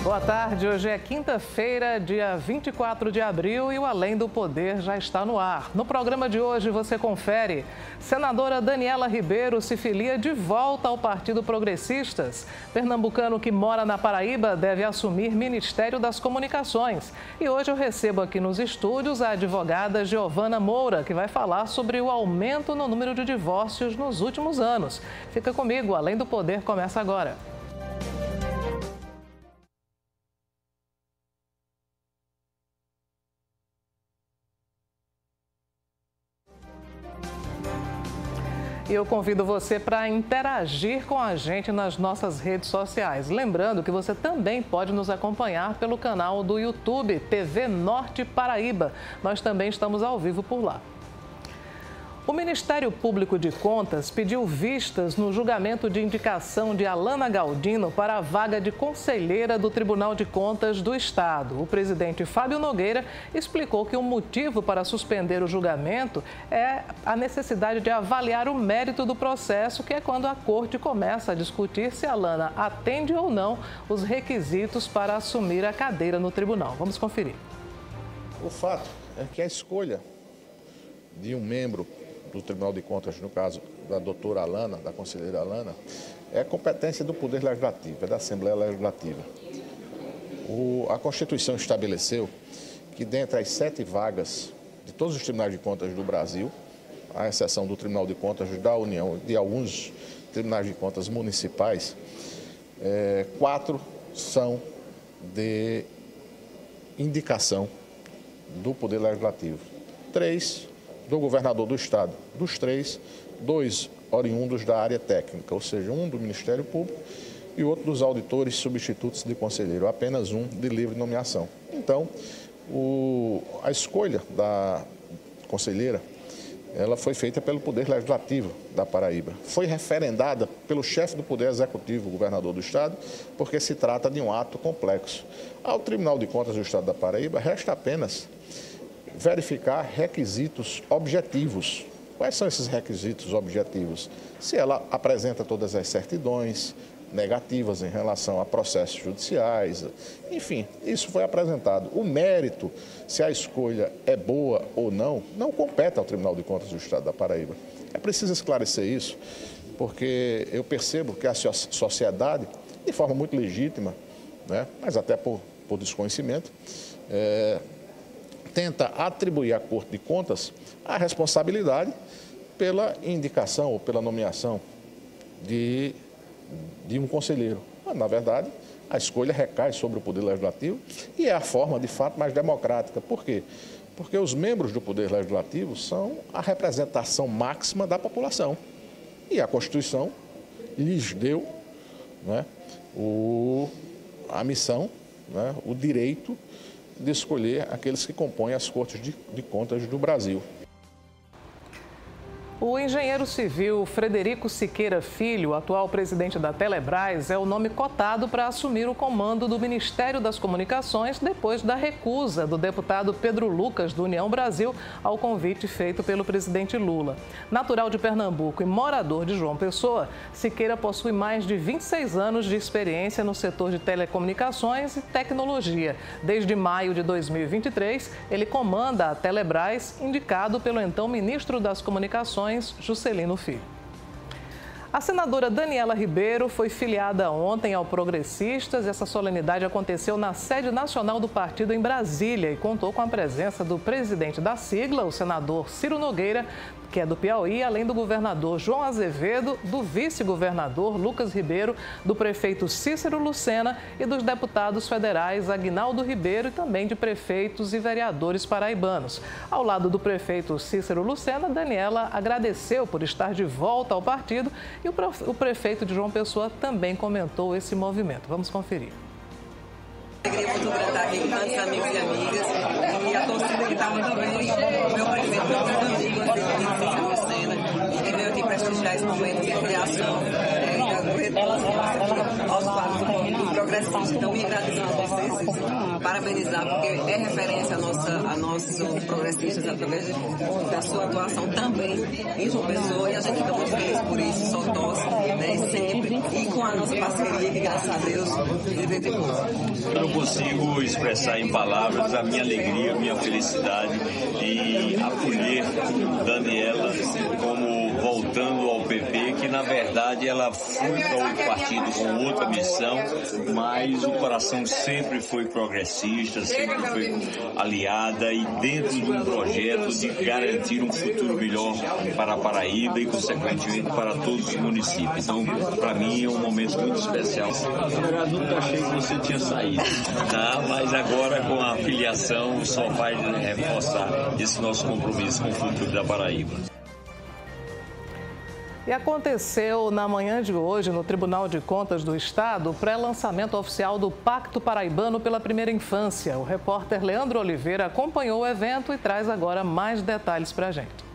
Boa tarde, hoje é quinta-feira, dia 24 de abril e o Além do Poder já está no ar. No programa de hoje você confere: senadora Daniela Ribeiro se filia de volta ao Partido Progressistas. Pernambucano que mora na Paraíba deve assumir Ministério das Comunicações. E hoje eu recebo aqui nos estúdios a advogada Giovana Moura, que vai falar sobre o aumento no número de divórcios nos últimos anos. Fica comigo, Além do Poder começa agora. E eu convido você para interagir com a gente nas nossas redes sociais. Lembrando que você também pode nos acompanhar pelo canal do YouTube, TV Norte Paraíba. Nós também estamos ao vivo por lá. O Ministério Público de Contas pediu vistas no julgamento de indicação de Alana Galdino para a vaga de conselheira do Tribunal de Contas do Estado. O presidente Fábio Nogueira explicou que o motivo para suspender o julgamento é a necessidade de avaliar o mérito do processo, que é quando a corte começa a discutir se Alana atende ou não os requisitos para assumir a cadeira no tribunal. Vamos conferir. O fato é que a escolha de um membro do Tribunal de Contas, no caso da doutora Alana, da conselheira Alana, é competência do Poder Legislativo, é da Assembleia Legislativa. A Constituição estabeleceu que dentre as 7 vagas de todos os tribunais de contas do Brasil, à exceção do Tribunal de Contas da União e de alguns tribunais de contas municipais, 4 são de indicação do Poder Legislativo. 3 do governador do Estado. Dos 3, 2 oriundos da área técnica, ou seja, um do Ministério Público e outro dos auditores substitutos de conselheiro, apenas um de livre nomeação. Então, a escolha da conselheira, ela foi feita pelo Poder Legislativo da Paraíba. Foi referendada pelo chefe do Poder Executivo, o governador do Estado, porque se trata de um ato complexo. Ao Tribunal de Contas do Estado da Paraíba, resta apenas verificar requisitos objetivos. Quais são esses requisitos objetivos? Se ela apresenta todas as certidões negativas em relação a processos judiciais, enfim, isso foi apresentado. O mérito, se a escolha é boa ou não, não compete ao Tribunal de Contas do Estado da Paraíba. É preciso esclarecer isso, porque eu percebo que a sociedade, de forma muito legítima, né, mas até por desconhecimento, tenta atribuir à Corte de Contas a responsabilidade pela indicação ou pela nomeação de um conselheiro. Mas, na verdade, a escolha recai sobre o Poder Legislativo e é a forma, de fato, mais democrática. Por quê? Porque os membros do Poder Legislativo são a representação máxima da população. E a Constituição lhes deu, né, a missão, né, o direito de escolher aqueles que compõem as Cortes de Contas do Brasil. O engenheiro civil Frederico Siqueira Filho, atual presidente da Telebrás, é o nome cotado para assumir o comando do Ministério das Comunicações depois da recusa do deputado Pedro Lucas, do União Brasil, ao convite feito pelo presidente Lula. Natural de Pernambuco e morador de João Pessoa, Siqueira possui mais de 26 anos de experiência no setor de telecomunicações e tecnologia. Desde maio de 2023, ele comanda a Telebrás, indicado pelo então ministro das Comunicações, Juscelino Filho. A senadora Daniela Ribeiro foi filiada ontem ao Progressistas. Essa solenidade aconteceu na sede nacional do partido em Brasília e contou com a presença do presidente da sigla, o senador Ciro Nogueira, que é do Piauí, além do governador João Azevedo, do vice-governador Lucas Ribeiro, do prefeito Cícero Lucena e dos deputados federais Aguinaldo Ribeiro e também de prefeitos e vereadores paraibanos. Ao lado do prefeito Cícero Lucena, Daniela agradeceu por estar de volta ao partido e o prefeito de João Pessoa também comentou esse movimento. Vamos conferir. Alegria muito grande estar aqui com tantos amigos e amigas e a torcida que está muito bem. O meu prefeito, meu grande amigo, Cícero Lucena, que veio aqui prestigiar esse momento de criação aos quadros do Progressista. Então, me agradecendo a vocês, parabenizar, porque é referência a nossos progressistas através da sua atuação também em João Pessoa, e a gente fica muito feliz por isso, só torce, né, sempre, e com com a nossa parceria, que graças a Deus deu muito. Eu não consigo expressar em palavras a minha alegria, a minha felicidade e acolher Daniela como voltando ao PP, que na verdade ela foi para o partido com outra missão, mas o coração sempre foi progressista, sempre foi aliada e dentro de um projeto de garantir um futuro melhor para a Paraíba e, consequentemente, para todos os municípios. Então, para mim, é um momento muito especial. Na verdade, nunca achei que você tinha saído, tá? Mas agora, com a filiação, só vai reforçar esse nosso compromisso com o futuro da Paraíba. E aconteceu na manhã de hoje, no Tribunal de Contas do Estado, o pré-lançamento oficial do Pacto Paraibano pela Primeira Infância. O repórter Leandro Oliveira acompanhou o evento e traz agora mais detalhes para a gente.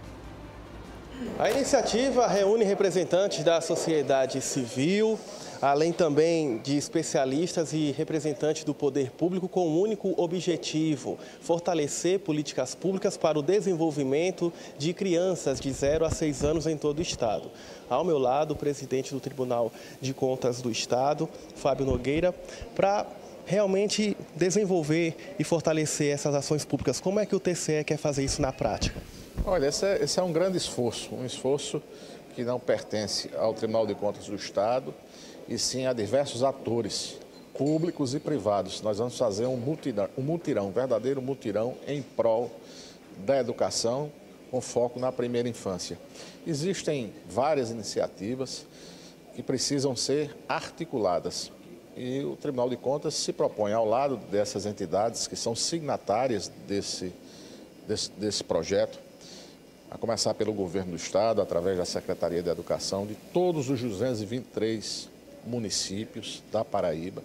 A iniciativa reúne representantes da sociedade civil, além também de especialistas e representantes do poder público com um único objetivo: fortalecer políticas públicas para o desenvolvimento de crianças de 0 a 6 anos em todo o estado. Ao meu lado, o presidente do Tribunal de Contas do Estado, Fábio Nogueira, para realmente desenvolver e fortalecer essas ações públicas. Como é que o TCE quer fazer isso na prática? Olha, esse é um grande esforço, um esforço que não pertence ao Tribunal de Contas do Estado, e sim a diversos atores públicos e privados. Nós vamos fazer um mutirão, um verdadeiro mutirão em prol da educação, com foco na primeira infância. Existem várias iniciativas que precisam ser articuladas e o Tribunal de Contas se propõe, ao lado dessas entidades que são signatárias desse projeto, a começar pelo Governo do Estado, através da Secretaria de Educação, de todos os 223 municípios da Paraíba,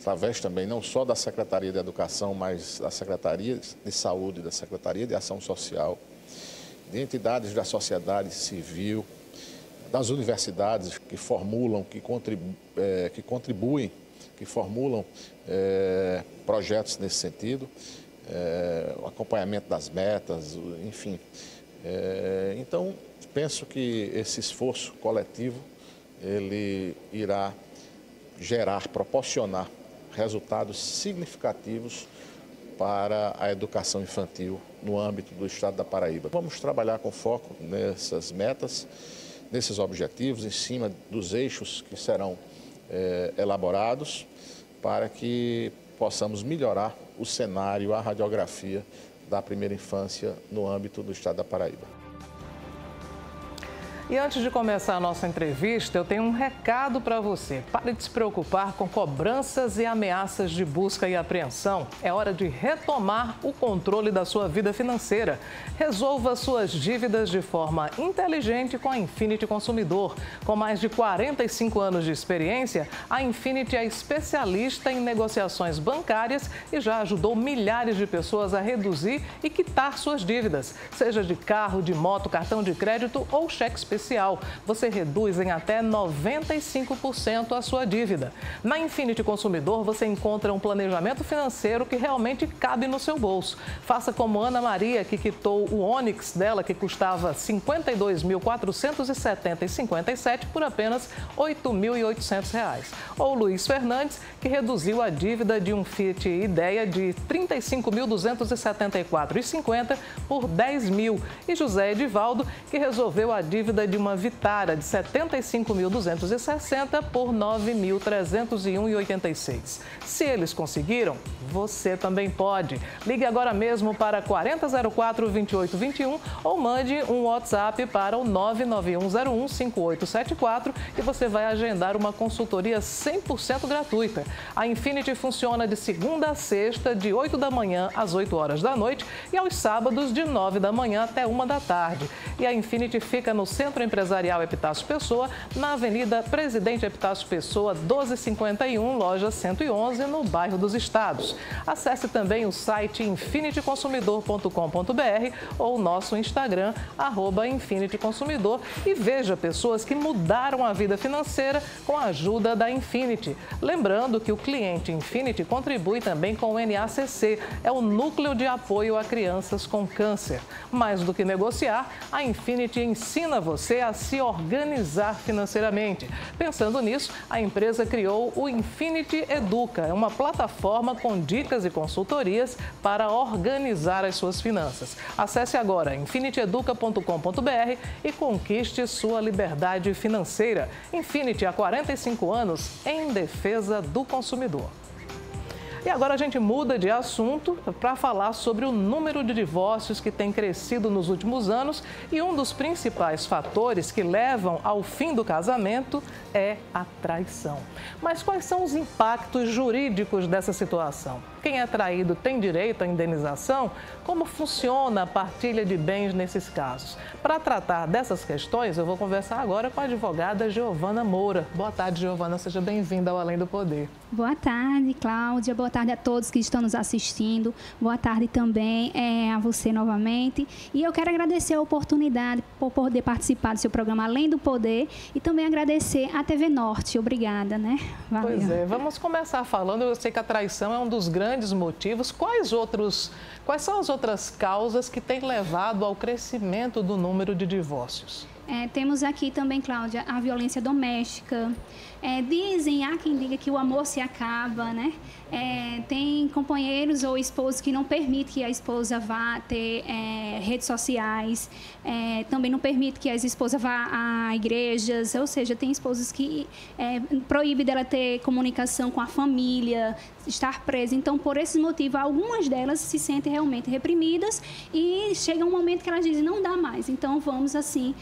através também não só da Secretaria de Educação, mas da Secretaria de Saúde, da Secretaria de Ação Social, de entidades da sociedade civil, das universidades que formulam, que contribuem, que formulam projetos nesse sentido, o acompanhamento das metas, enfim. Então, penso que esse esforço coletivo ele irá proporcionar resultados significativos para a educação infantil no âmbito do estado da Paraíba. Vamos trabalhar com foco nessas metas, nesses objetivos, em cima dos eixos que serão elaborados para que possamos melhorar o cenário, a radiografia da primeira infância no âmbito do estado da Paraíba. E antes de começar a nossa entrevista, eu tenho um recado para você. Pare de se preocupar com cobranças e ameaças de busca e apreensão. É hora de retomar o controle da sua vida financeira. Resolva suas dívidas de forma inteligente com a Infinity Consumidor. Com mais de 45 anos de experiência, a Infinity é especialista em negociações bancárias e já ajudou milhares de pessoas a reduzir e quitar suas dívidas, seja de carro, de moto, cartão de crédito ou cheque especial. Você reduz em até 95% a sua dívida. Na Infinity Consumidor, você encontra um planejamento financeiro que realmente cabe no seu bolso. Faça como Ana Maria, que quitou o Onix dela, que custava R$ 52.470,57 por apenas R$ 8.800. Ou Luiz Fernandes, que reduziu a dívida de um Fiat Ideia de R$ 35.274,50 por R$ 10.000. E José Edivaldo, que resolveu a dívida de uma Vitara de R$ 75.260 por R$ 9.301,86. Se eles conseguiram, você também pode. Ligue agora mesmo para 4004-2821 ou mande um WhatsApp para o 991015874 e você vai agendar uma consultoria 100% gratuita. A Infinity funciona de segunda a sexta, de 8 da manhã às 8 horas da noite e aos sábados de 9 da manhã até 1 da tarde. E a Infinity fica no Centro Empresarial Epitácio Pessoa, na Avenida Presidente Epitácio Pessoa, 1251, loja 111, no bairro dos Estados. Acesse também o site infinityconsumidor.com.br ou nosso Instagram, @infinityconsumidor, e veja pessoas que mudaram a vida financeira com a ajuda da Infinity. Lembrando que o cliente Infinity contribui também com o NACC, é o Núcleo de Apoio a Crianças com Câncer. Mais do que negociar, a Infinity ensina você você a se organizar financeiramente. Pensando nisso, a empresa criou o Infinity Educa, é uma plataforma com dicas e consultorias para organizar as suas finanças. Acesse agora infinityeduca.com.br e conquiste sua liberdade financeira. Infinity, há 45 anos, em defesa do consumidor. E agora a gente muda de assunto para falar sobre o número de divórcios que tem crescido nos últimos anos e um dos principais fatores que levam ao fim do casamento é a traição. Mas quais são os impactos jurídicos dessa situação? Quem é traído tem direito à indenização? Como funciona a partilha de bens nesses casos? Para tratar dessas questões, eu vou conversar agora com a advogada Giovana Moura. Boa tarde, Giovana. Seja bem-vinda ao Além do Poder. Boa tarde, Cláudia. Boa tarde a todos que estão nos assistindo. Boa tarde também a você novamente. E eu quero agradecer a oportunidade por poder participar do seu programa Além do Poder e também agradecer à TV Norte. Obrigada, né? Valeu. Pois é, vamos começar falando. Eu sei que a traição é um dos grandes motivos. Quais são as outras causas que têm levado ao crescimento do número de divórcios? Temos aqui também, Cláudia, a violência doméstica. Há quem diga que o amor se acaba, né? Tem companheiros ou esposos que não permitem que a esposa vá ter redes sociais, também não permite que a esposa vá a igrejas, ou seja, tem esposos que proíbe dela ter comunicação com a família, estar presa. Então, por esses motivos, algumas delas se sentem realmente reprimidas e chega um momento que elas dizem, não dá mais, então vamos assim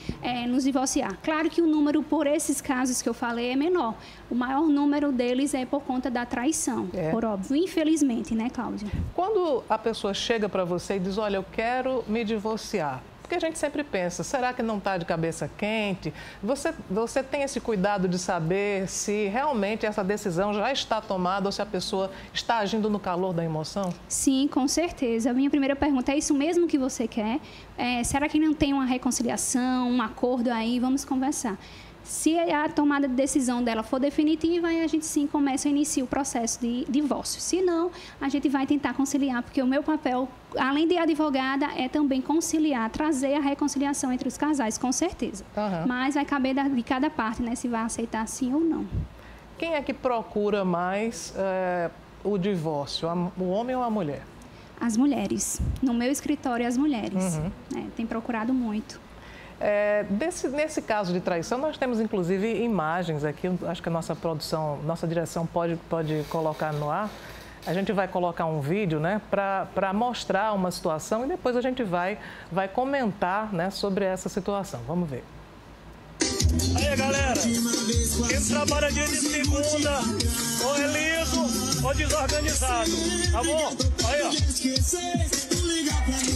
nos divorciar. Claro que o número, por esses casos que eu falei, é menor. O maior número deles é por conta da traição, por óbvio, infelizmente, né, Cláudia? Quando a pessoa chega para você e diz, olha, eu quero me divorciar, porque a gente sempre pensa, será que não está de cabeça quente? Você tem esse cuidado de saber se realmente essa decisão já está tomada ou se a pessoa está agindo no calor da emoção? Sim, com certeza. A minha primeira pergunta é isso mesmo que você quer? Será que não tem uma reconciliação, um acordo aí? Vamos conversar. Se a tomada de decisão dela for definitiva, aí a gente sim começa a iniciar o processo de divórcio. Se não, a gente vai tentar conciliar, porque o meu papel, além de advogada, é também conciliar, trazer a reconciliação entre os casais, com certeza. Uhum. Mas vai caber de cada parte, né, se vai aceitar sim ou não. Quem é que procura mais o divórcio, o homem ou a mulher? As mulheres. No meu escritório, as mulheres. Uhum. Tem procurado muito. Nesse caso de traição, nós temos inclusive imagens aqui, acho que a nossa produção, nossa direção pode colocar no ar. A gente vai colocar um vídeo, né, para mostrar uma situação e depois a gente vai comentar, né, sobre essa situação. Vamos ver. Aí, galera, quem trabalha dia de segunda, ou é liso ou desorganizado, tá bom? Aí, ó.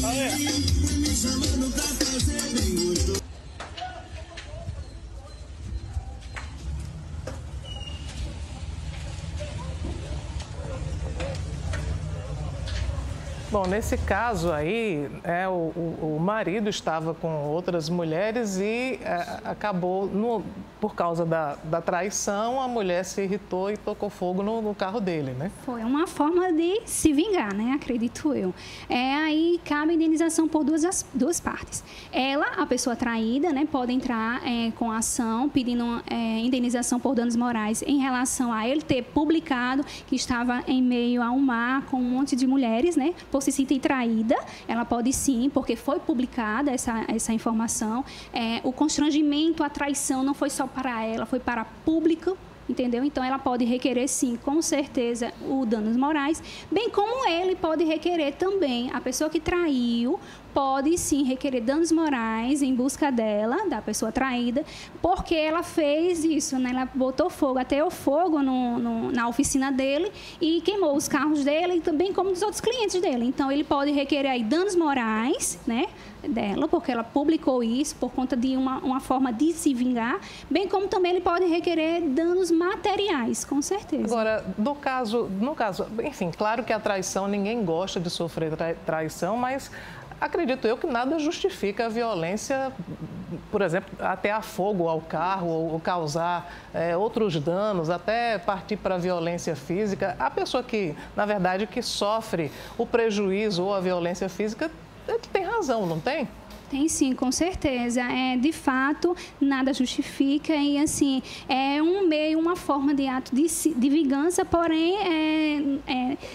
Aí. Bom, nesse caso aí, o marido estava com outras mulheres e acabou, por causa da traição, a mulher se irritou e tocou fogo no carro dele, né? Foi uma forma de se vingar, né? Acredito eu. Aí cabe a indenização por duas partes. Ela, a pessoa traída, né, pode entrar com ação pedindo indenização por danos morais em relação a ele ter publicado que estava em meio a um mar com um monte de mulheres, né? Por se sentir traída, ela pode sim, porque foi publicada essa informação. O constrangimento, a traição não foi só para ela, foi para público, entendeu? Então, ela pode requerer, sim, com certeza, o danos morais, bem como ele pode requerer também, a pessoa que traiu, pode sim requerer danos morais em busca dela, da pessoa traída, porque ela fez isso, né? Ela botou fogo, ateou fogo na oficina dele e queimou os carros dele, também como dos outros clientes dele. Então, ele pode requerer aí danos morais, né, dela, porque ela publicou isso por conta de uma forma de se vingar, bem como também ele pode requerer danos materiais, com certeza. Agora, no caso, enfim, claro que a traição, ninguém gosta de sofrer traição, mas acredito eu que nada justifica a violência, por exemplo, até a fogo ao carro ou causar outros danos, até partir para a violência física. A pessoa que, na verdade, que sofre o prejuízo ou a violência física, tem razão, não tem? Tem sim, com certeza. De fato, nada justifica e, assim, é um meio, uma forma de ato de vingança, porém,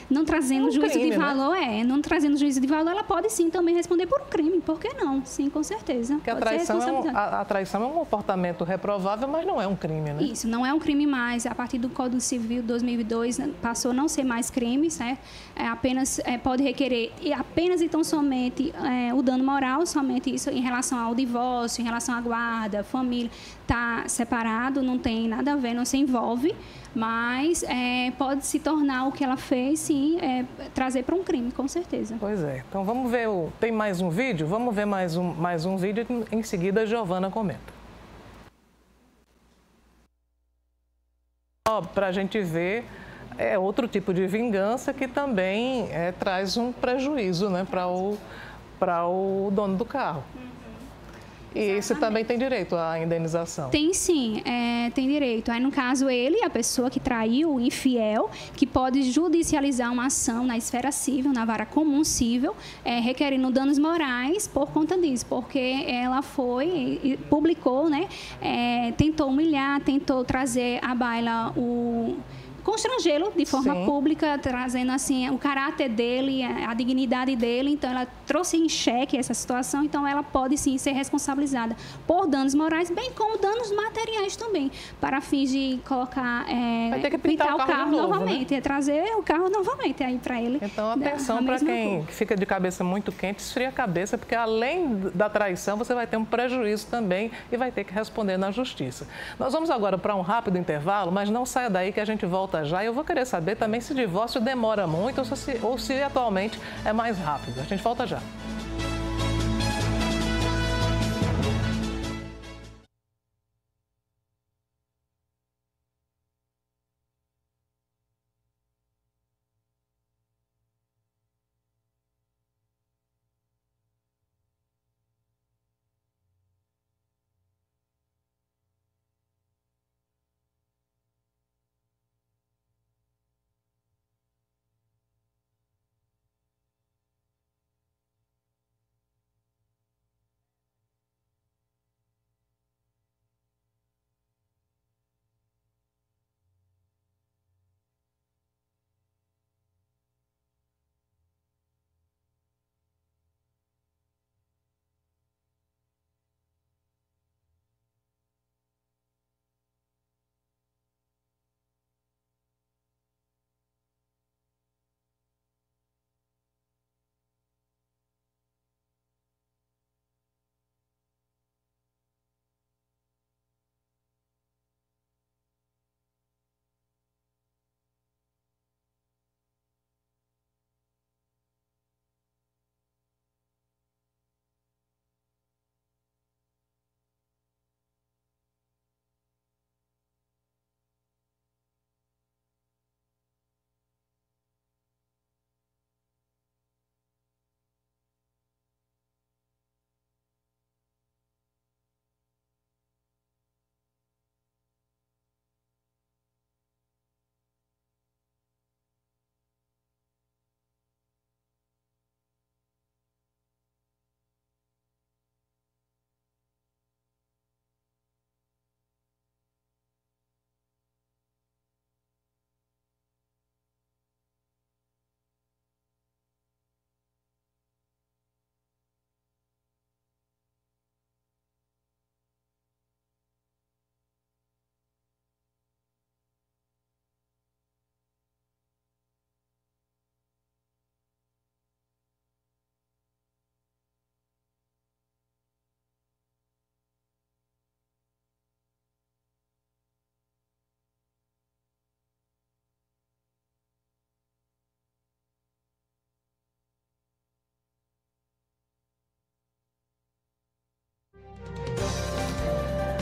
não trazendo juízo de valor, não trazendo juízo de valor, ela pode sim também responder por um crime. Por que não? Sim, com certeza. Porque a traição é um comportamento reprovável, mas não é um crime, né? Isso, não é um crime mais. A partir do Código Civil 2002, passou a não ser mais crime, certo? Apenas pode requerer, e apenas então somente o dano moral, somente isso em relação ao divórcio, em relação à guarda, família, está separado, não tem nada a ver, não se envolve, mas pode se tornar o que ela fez, sim, trazer para um crime, com certeza. Pois é. Então vamos ver, tem mais um vídeo? Vamos ver mais um vídeo e em seguida a Giovana comenta. Para a gente ver, é outro tipo de vingança que também traz um prejuízo, né, para o dono do carro. E esse também tem direito à indenização? Tem sim, tem direito. Aí, no caso, ele, a pessoa que traiu, o infiel, que pode judicializar uma ação na esfera civil, na vara comum civil, requerendo danos morais por conta disso, porque ela foi e publicou, né, tentou humilhar, tentou trazer à baila constrangê-lo de forma pública, trazendo assim o caráter dele, a dignidade dele. Então, ela trouxe em xeque essa situação. Então, ela pode sim ser responsabilizada por danos morais, bem como danos materiais também, para fins de colocar, vai ter que pintar o carro novamente, né? Trazer o carro novamente aí para ele. Então, atenção para quem fica de cabeça muito quente, esfria a cabeça, porque além da traição, você vai ter um prejuízo também e vai ter que responder na justiça. Nós vamos agora para um rápido intervalo, mas não saia daí que a gente volta já. Eu vou querer saber também se divórcio demora muito ou se atualmente é mais rápido. A gente volta já.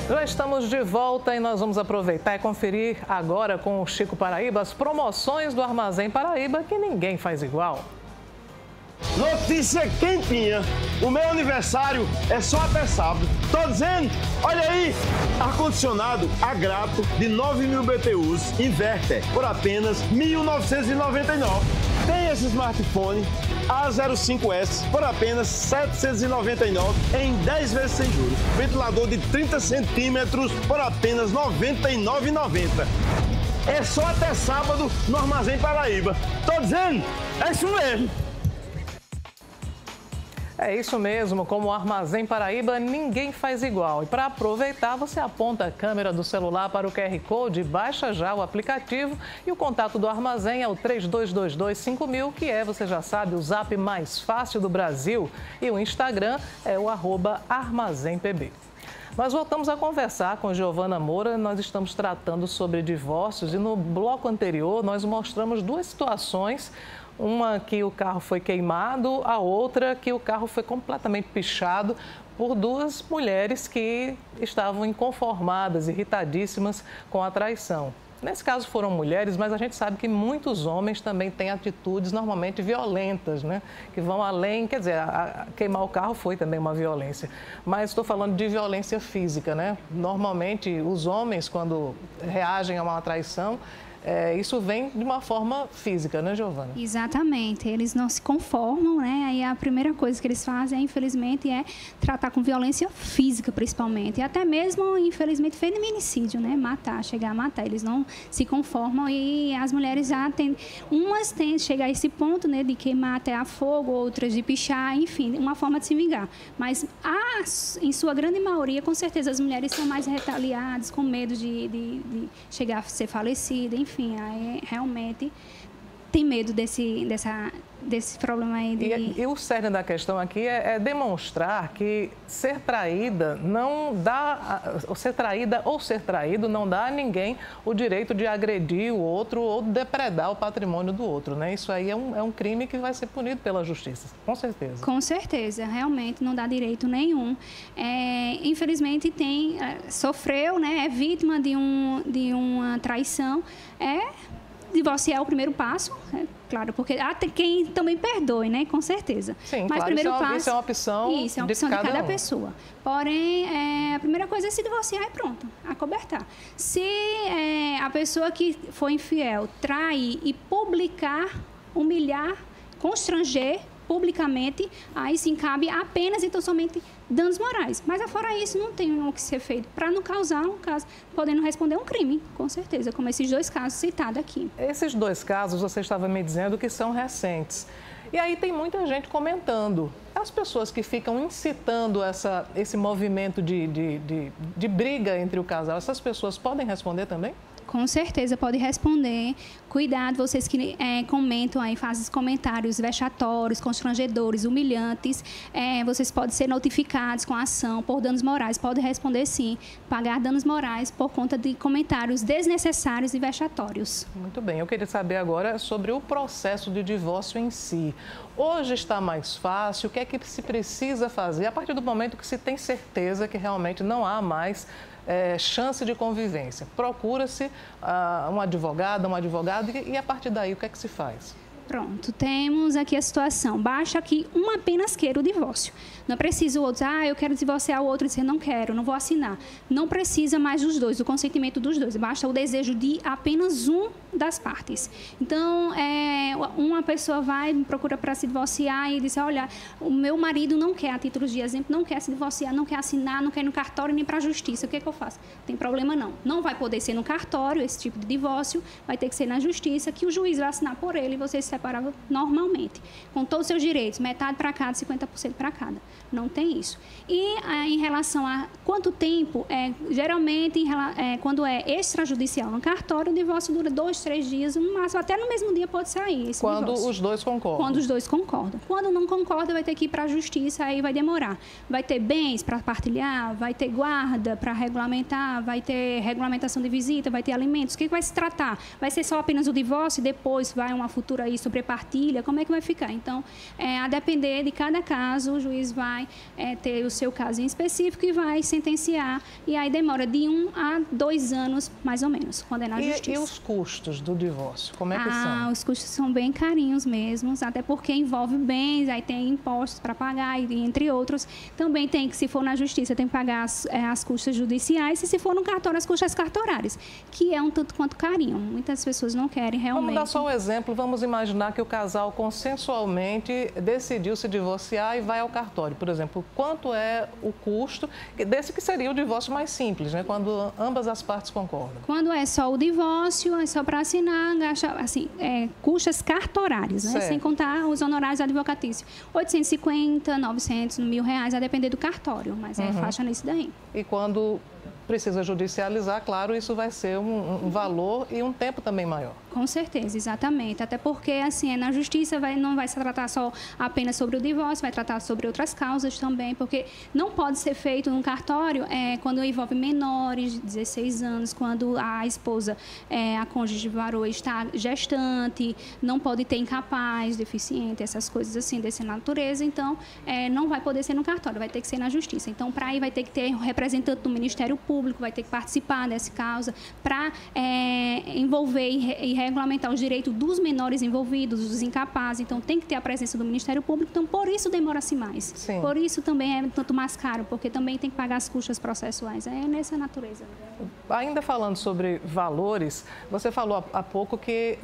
Já estamos de volta e nós vamos aproveitar e conferir agora com o Chico Paraíba as promoções do Armazém Paraíba que ninguém faz igual. Notícia quentinha, o meu aniversário é só até sábado. Tô dizendo, olha aí, ar-condicionado Agrato de 9.000 BTUs, inverter, por apenas R$ 1.999. Tem esse smartphone A05S por apenas R$ 799 em 10 vezes sem juros. Ventilador de 30 centímetros por apenas R$ 99,90. É só até sábado no Armazém Paraíba. Tô dizendo, é isso mesmo. É isso mesmo, como o Armazém Paraíba, ninguém faz igual. E para aproveitar, você aponta a câmera do celular para o QR Code, baixa já o aplicativo e o contato do Armazém é o 32225000, que é, você já sabe, o zap mais fácil do Brasil. E o Instagram é o @ArmazémPB. Nós voltamos a conversar com Giovana Moura, nós estamos tratando sobre divórcios e no bloco anterior nós mostramos duas situações. Uma que o carro foi queimado, a outra que o carro foi completamente pichado por duas mulheres que estavam inconformadas, irritadíssimas com a traição. Nesse caso foram mulheres, mas a gente sabe que muitos homens também têm atitudes normalmente violentas, né? Que vão além, quer dizer, queimar o carro foi também uma violência. Mas estou falando de violência física, né? Normalmente os homens, quando reagem a uma traição, isso vem de uma forma física, né, Giovana? Exatamente. Eles não se conformam, né? Aí a primeira coisa que eles fazem, infelizmente, é tratar com violência física, principalmente. E até mesmo, infelizmente, feminicídio, né? Matar, chegar a matar. Eles não se conformam e as mulheres já têm... Umas têm que chegar a esse ponto, né? De queimar até a fogo, outras de pichar, enfim, uma forma de se vingar. Mas, em sua grande maioria, com certeza, as mulheres são mais retaliadas, com medo de chegar a ser falecida, enfim, aí realmente tem medo desse problema aí. E o cerne da questão aqui é demonstrar que ser traída não dá, ser traída ou ser traído não dá a ninguém o direito de agredir o outro ou depredar o patrimônio do outro, né? Isso aí é um crime que vai ser punido pela justiça, com certeza. Com certeza, realmente não dá direito nenhum. Infelizmente sofreu, né? É vítima de uma traição. Divorciar é o primeiro passo, claro, porque há quem também perdoe, né? Com certeza. Sim, mas claro, primeiro passo, isso é uma opção, é uma opção de cada pessoa. Porém, a primeira coisa é se divorciar e pronto, acobertar. Se a pessoa que foi infiel trair e publicar, humilhar, constranger publicamente, aí sim cabe apenas e tão somente danos morais. Mas afora isso, não tem o que ser feito para não causar um caso, podendo responder um crime, com certeza, como esses dois casos citados aqui. Esses dois casos, você estava me dizendo que são recentes. E aí tem muita gente comentando. As pessoas que ficam incitando esse movimento de briga entre o casal, essas pessoas podem responder também? Com certeza pode responder. Cuidado, vocês que comentam aí, fazem comentários vexatórios, constrangedores, humilhantes. Vocês podem ser notificados com a ação por danos morais. Pode responder sim, pagar danos morais por conta de comentários desnecessários e vexatórios. Muito bem, eu queria saber agora sobre o processo de divórcio em si. Hoje está mais fácil, o que é que se precisa fazer a partir do momento que se tem certeza que realmente não há mais chance de convivência? Procura-se um advogado e a partir daí o que é que se faz? Pronto, temos aqui a situação. Basta que um apenas queira o divórcio. Não precisa o outro dizer, eu quero divorciar, o outro dizer, não quero, não vou assinar. Não precisa mais dos dois, do consentimento dos dois. Basta o desejo de apenas um das partes. Então, uma pessoa vai, procura para se divorciar e diz, olha, o meu marido não quer, a título de exemplo, não quer se divorciar, não quer assinar, não quer ir no cartório nem para a justiça. O que é que eu faço? Não tem problema não. Não vai poder ser no cartório esse tipo de divórcio, vai ter que ser na justiça, que o juiz vai assinar por ele e você se separava normalmente, com todos os seus direitos, metade para cada, 50% para cada. Não tem isso. E em relação a quanto tempo, geralmente, quando é extrajudicial no cartório, o divórcio dura 2, 3 dias, no máximo, até no mesmo dia pode sair esse divórcio. Quando os dois concordam. Quando os dois concordam. Quando não concorda, vai ter que ir para a justiça, aí vai demorar. Vai ter bens para partilhar, vai ter guarda para regulamentar, vai ter regulamentação de visita, vai ter alimentos. O que vai se tratar? Vai ser só apenas o divórcio e depois vai uma futura aí sobre partilha? Como é que vai ficar? Então, a depender de cada caso, o juiz vai ter o seu caso em específico e vai sentenciar. E aí demora de 1 a 2 anos, mais ou menos, quando é na justiça. E os custos do divórcio, como é que são? Os custos são bem carinhos mesmo, até porque envolve bens, aí tem impostos para pagar, e entre outros. Também tem que, se for na justiça, tem que pagar as custas judiciais, e se for no cartório, as custas cartorárias, que é um tanto quanto carinho. Muitas pessoas não querem realmente. Vamos dar só um exemplo, vamos imaginar imaginar que o casal consensualmente decidiu se divorciar e vai ao cartório. Por exemplo, quanto é o custo desse que seria o divórcio mais simples, né? Quando ambas as partes concordam. Quando é só o divórcio, é só para assinar, gasta, assim, custas cartorárias, né? Sem contar os honorários advocatícios. 850, 900, R$1.000, a depender do cartório, mas é faixa nesse daí. E quando precisa judicializar, claro, isso vai ser um valor e um tempo também maior. Com certeza, exatamente. Até porque, assim, na justiça não vai se tratar só apenas sobre o divórcio, vai tratar sobre outras causas também, porque não pode ser feito num cartório quando envolve menores de 16 anos, quando a esposa, a cônjuge varoa está gestante, não pode ter incapaz, deficiente, essas coisas assim, dessa natureza. Então, não vai poder ser no cartório, vai ter que ser na justiça. Então, para aí vai ter que ter um representante do Ministério Público, vai ter que participar dessa causa para envolver e regulamentar os direitos dos menores envolvidos, dos incapazes. Então, tem que ter a presença do Ministério Público. Então, por isso demora-se mais. Sim. Por isso também é tanto mais caro, porque também tem que pagar as custas processuais. É nessa natureza. Ainda falando sobre valores, você falou há pouco que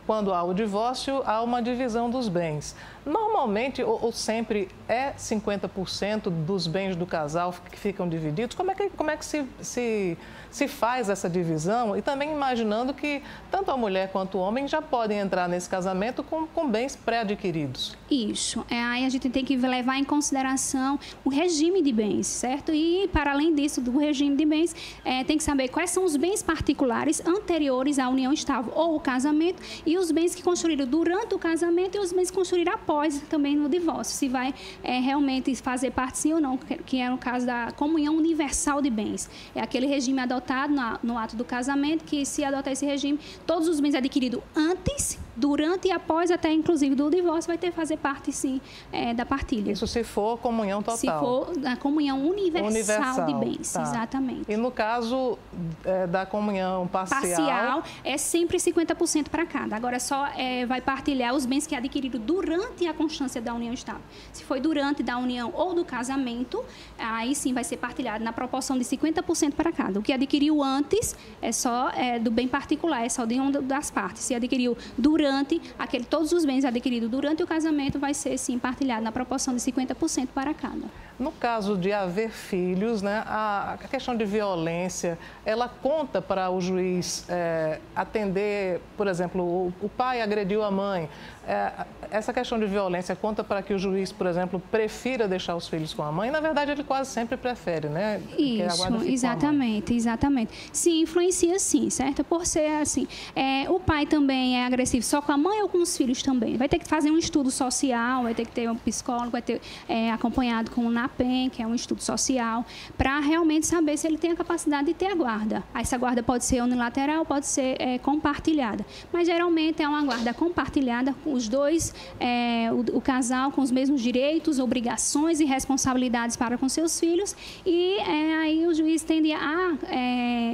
quando há o divórcio, há uma divisão dos bens. Normalmente, ou sempre, é 50% dos bens do casal que ficam divididos? Como é que se faz essa divisão? E também imaginando que tanto a mulher quanto o homem já podem entrar nesse casamento com bens pré-adquiridos. Isso. Aí a gente tem que levar em consideração o regime de bens, certo? E, para além disso, do regime de bens, tem que saber quais são os bens particulares anteriores à união estável ou o casamento e os bens que construíram durante o casamento e os bens que construíram após também no divórcio, se vai realmente fazer parte sim ou não, que é o caso da comunhão universal de bens. É aquele regime adotado no ato do casamento, que se adotar esse regime, todos os bens adquiridos antes, durante e após, até inclusive do divórcio, vai ter que fazer parte sim da partilha. Isso se for comunhão total. Se for da comunhão universal de bens, tá. Exatamente. E no caso da comunhão parcial é sempre 50% para cada. Agora só vai partilhar os bens que adquiriram durante a constância da união estável. Se foi durante da união ou do casamento, aí sim vai ser partilhado na proporção de 50% para cada. O que adquiriu antes é só do bem particular, é só de uma das partes. Se adquiriu durante, todos os bens adquiridos durante o casamento vai ser sim partilhado na proporção de 50% para cada. No caso de haver filhos, né, a questão de violência, ela conta para o juiz atender, por exemplo, o pai agrediu a mãe. Essa questão de violência conta para que o juiz, por exemplo, prefira deixar os filhos com a mãe? Na verdade, ele quase sempre prefere, né? Isso, exatamente. Sim, influencia sim, certo? Por ser assim, o pai também é agressivo só com a mãe ou com os filhos também? Vai ter que fazer um estudo social, vai ter que ter um psicólogo, vai ter acompanhado com o NAPEM, que é um estudo social, para realmente saber se ele tem a capacidade de ter a guarda. Essa guarda pode ser unilateral, pode ser compartilhada, mas geralmente é uma guarda compartilhada, os dois, o casal com os mesmos direitos, obrigações e responsabilidades para com seus filhos, e aí o juiz tende a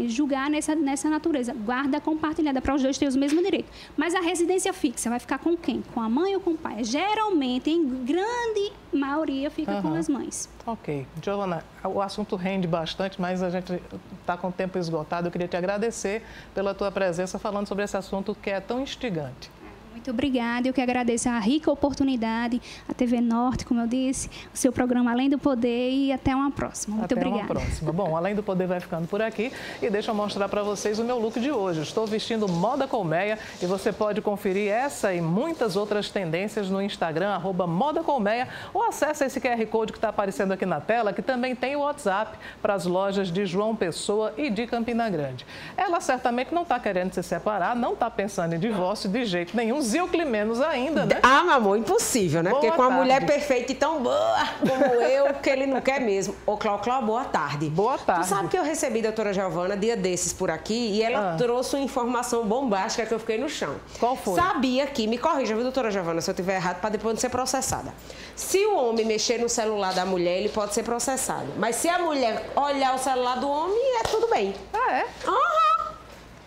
julgar nessa natureza, guarda compartilhada, para os dois terem os mesmos direitos. Mas a residência fixa vai ficar com quem? Com a mãe ou com o pai? Geralmente, em grande maioria, fica com as mães. Ok. Giovana, o assunto rende bastante, mas a gente está com o tempo esgotado. Eu queria te agradecer pela tua presença falando sobre esse assunto que é tão instigante. Muito obrigada, eu que agradeço a rica oportunidade, a TV Norte, como eu disse, o seu programa Além do Poder, e até uma próxima. Muito obrigada. Até uma próxima. Bom, Além do Poder vai ficando por aqui e deixa eu mostrar para vocês o meu look de hoje. Estou vestindo moda colmeia e você pode conferir essa e muitas outras tendências no Instagram, @modacolmeia, ou acessa esse QR Code que está aparecendo aqui na tela, que também tem o WhatsApp para as lojas de João Pessoa e de Campina Grande. Ela certamente não está querendo se separar, não está pensando em divórcio de jeito nenhum. Zilkli menos ainda, né? Ah, meu amor, impossível, né? Porque com a mulher perfeita e tão boa como eu, que ele não quer mesmo. Ô, Cló, boa tarde. Boa tarde. Tu sabe que eu recebi a doutora Giovana dia desses por aqui e ela trouxe uma informação bombástica que eu fiquei no chão. Qual foi? Sabia que, me corrija, viu, doutora Giovana, se eu estiver errado, para depois não ser processada. Se o homem mexer no celular da mulher, ele pode ser processado. Mas se a mulher olhar o celular do homem, é tudo bem. Ah, é?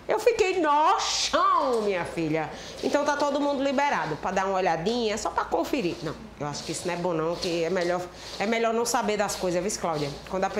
Eu fiquei no chão, minha filha. Então tá todo mundo liberado para dar uma olhadinha, só para conferir. Não, eu acho que isso não é bom não, que é melhor não saber das coisas, viu, Cláudia? Quando a pessoa